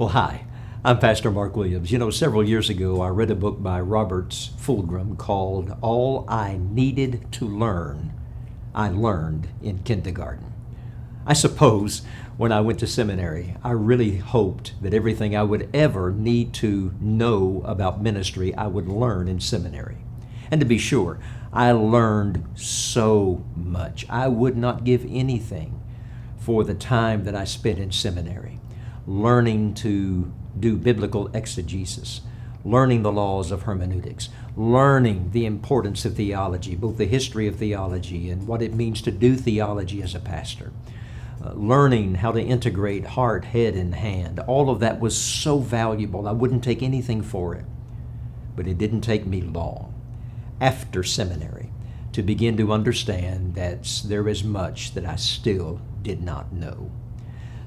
Well, hi, I'm Pastor Mark Williams. Several years ago, I read a book by Robert Fulghum called All I Needed to Learn, I Learned in Kindergarten. I suppose when I went to seminary, I really hoped that everything I would ever need to know about ministry, I would learn in seminary. And to be sure, I learned so much. I would not give anything for the time that I spent in seminary, learning to do biblical exegesis, learning the laws of hermeneutics, learning the importance of theology, both the history of theology and what it means to do theology as a pastor, learning how to integrate heart, head, and hand. All of that was so valuable. I wouldn't take anything for it. But it didn't take me long after seminary to begin to understand that there is much that I still did not know.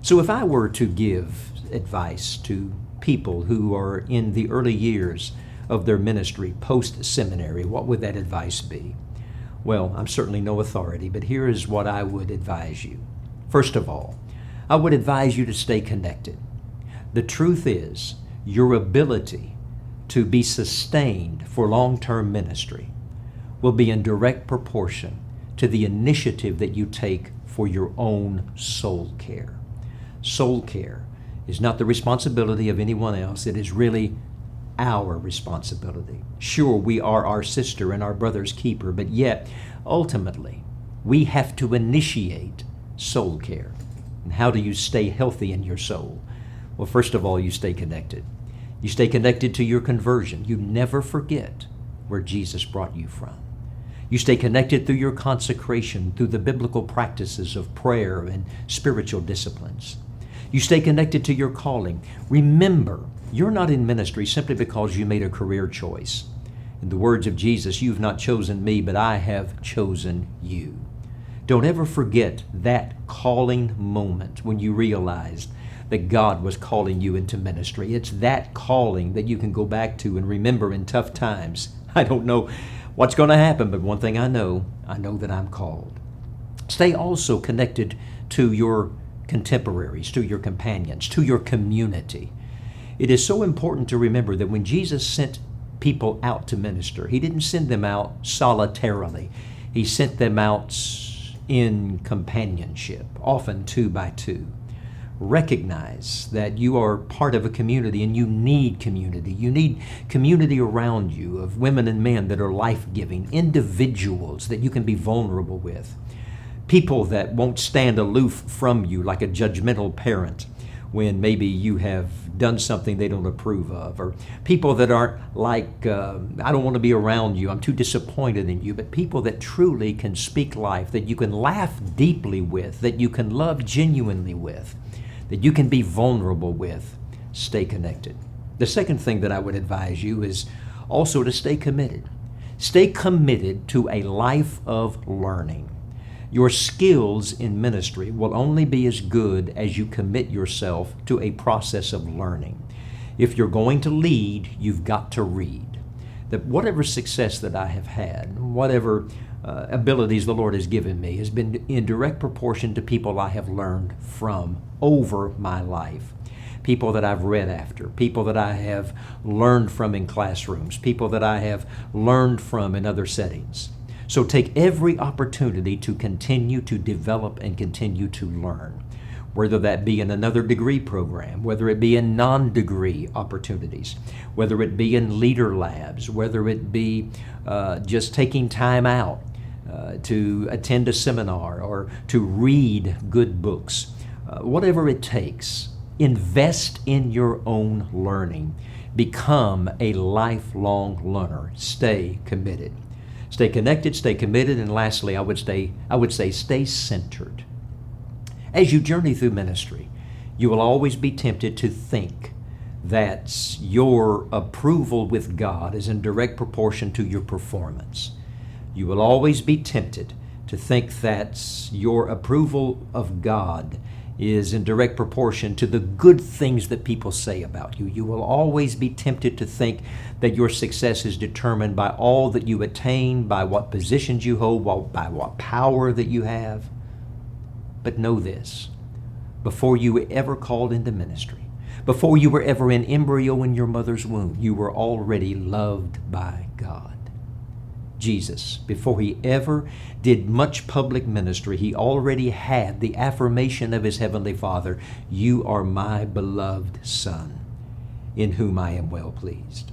So if I were to give advice to people who are in the early years of their ministry post-seminary, what would that advice be? Well, I'm certainly no authority, but here is what I would advise you. First of all, I would advise you to stay connected. The truth is, your ability to be sustained for long-term ministry will be in direct proportion to the initiative that you take for your own soul care. Soul care is not the responsibility of anyone else. It is really our responsibility. Sure, we are our sister and our brother's keeper, but yet, ultimately, we have to initiate soul care. And how do you stay healthy in your soul? Well, first of all, you stay connected. You stay connected to your conversion. You never forget where Jesus brought you from. You stay connected through your consecration, through the biblical practices of prayer and spiritual disciplines. You stay connected to your calling. Remember, you're not in ministry simply because you made a career choice. In the words of Jesus, you've not chosen me, but I have chosen you. Don't ever forget that calling moment when you realized that God was calling you into ministry. It's that calling that you can go back to and remember in tough times. I don't know what's going to happen, but one thing I know that I'm called. Stay also connected to your contemporaries, to your companions, to your community. It is so important to remember that when Jesus sent people out to minister, He didn't send them out solitarily. He sent them out in companionship, often two by two. Recognize that you are part of a community and you need community. You need community around you of women and men that are life-giving, individuals that you can be vulnerable with, people that won't stand aloof from you like a judgmental parent when maybe you have done something they don't approve of, or people that aren't like, I don't want to be around you, I'm too disappointed in you, but people that truly can speak life, that you can laugh deeply with, that you can love genuinely with, that you can be vulnerable with. Stay connected. The second thing that I would advise you is also to stay committed. Stay committed to a life of learning. Your skills in ministry will only be as good as you commit yourself to a process of learning. If you're going to lead, you've got to read. That whatever success that I have had, whatever abilities the Lord has given me, has been in direct proportion to people I have learned from over my life. People that I've read after, people that I have learned from in classrooms, people that I have learned from in other settings. So take every opportunity to continue to develop and continue to learn, whether that be in another degree program, whether it be in non-degree opportunities, whether it be in leader labs, whether it be just taking time out to attend a seminar or to read good books. Whatever it takes, invest in your own learning. Become a lifelong learner. Stay committed. Stay connected, stay committed, and lastly, I would say stay centered. As you journey through ministry, you will always be tempted to think that your approval with God is in direct proportion to your performance. You will always be tempted to think that your approval of God is in direct proportion to the good things that people say about you. You will always be tempted to think that your success is determined by all that you attain, by what positions you hold, by what power that you have. But know this, before you were ever called into ministry, Before you were ever an embryo in your mother's womb, you were already loved by God. Jesus, before he ever did much public ministry, he already had the affirmation of his heavenly Father, "You are my beloved Son, in whom I am well pleased."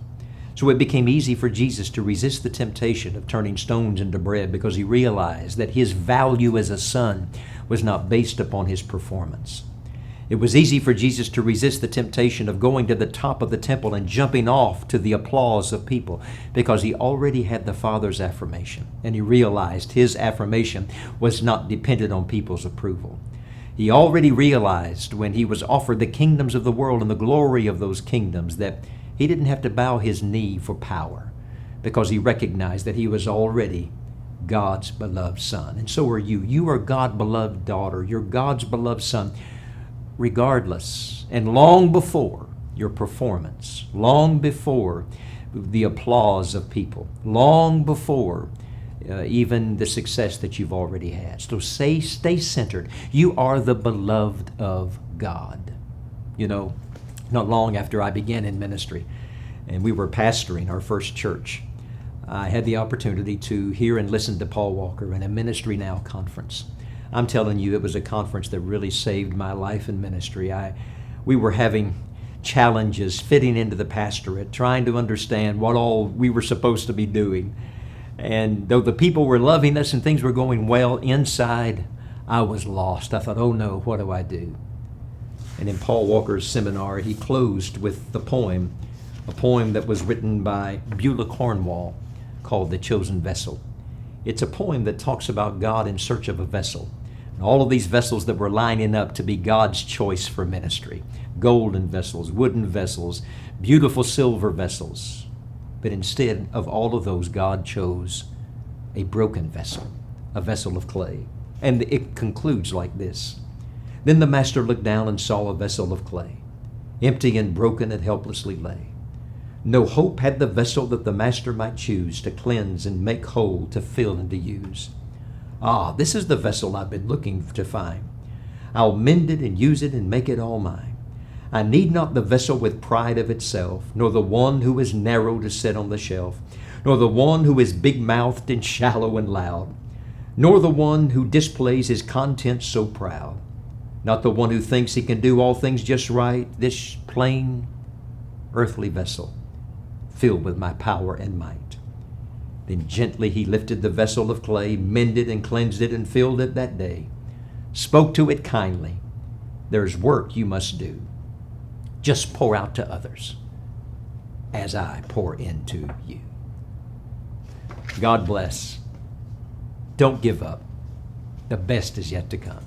So it became easy for Jesus to resist the temptation of turning stones into bread because he realized that his value as a son was not based upon his performance. It was easy for Jesus to resist the temptation of going to the top of the temple and jumping off to the applause of people because he already had the Father's affirmation, and he realized his affirmation was not dependent on people's approval. He already realized when he was offered the kingdoms of the world and the glory of those kingdoms that he didn't have to bow his knee for power because he recognized that he was already God's beloved son. And so are you. You are God's beloved daughter. You're God's beloved son, regardless and long before your performance, long before the applause of people, long before even the success that you've already had. So stay centered. You are the beloved of God. You know, not long after I began in ministry and we were pastoring our first church, I had the opportunity to hear and listen to Paul Walker in a Ministry Now conference. I'm telling you, it was a conference that really saved my life in ministry. We were having challenges fitting into the pastorate, trying to understand what all we were supposed to be doing. And though the people were loving us and things were going well, inside I was lost. I thought, oh no, what do I do? And in Paul Walker's seminar, he closed with the poem, a poem that was written by Beulah Cornwall called The Chosen Vessel. It's a poem that talks about God in search of a vessel. And all of these vessels that were lining up to be God's choice for ministry. Golden vessels, wooden vessels, beautiful silver vessels. But instead of all of those, God chose a broken vessel, a vessel of clay. And it concludes like this. Then the master looked down and saw a vessel of clay, empty and broken it helplessly lay. No hope had the vessel that the master might choose to cleanse and make whole, to fill and to use. Ah, this is the vessel I've been looking to find. I'll mend it and use it and make it all mine. I need not the vessel with pride of itself, nor the one who is narrow to sit on the shelf, nor the one who is big-mouthed and shallow and loud, nor the one who displays his contents so proud. Not the one who thinks he can do all things just right, this plain earthly vessel, filled with my power and might. Then gently he lifted the vessel of clay, mended and cleansed it and filled it that day. Spoke to it kindly. There's work you must do. Just pour out to others as I pour into you. God bless. Don't give up. The best is yet to come.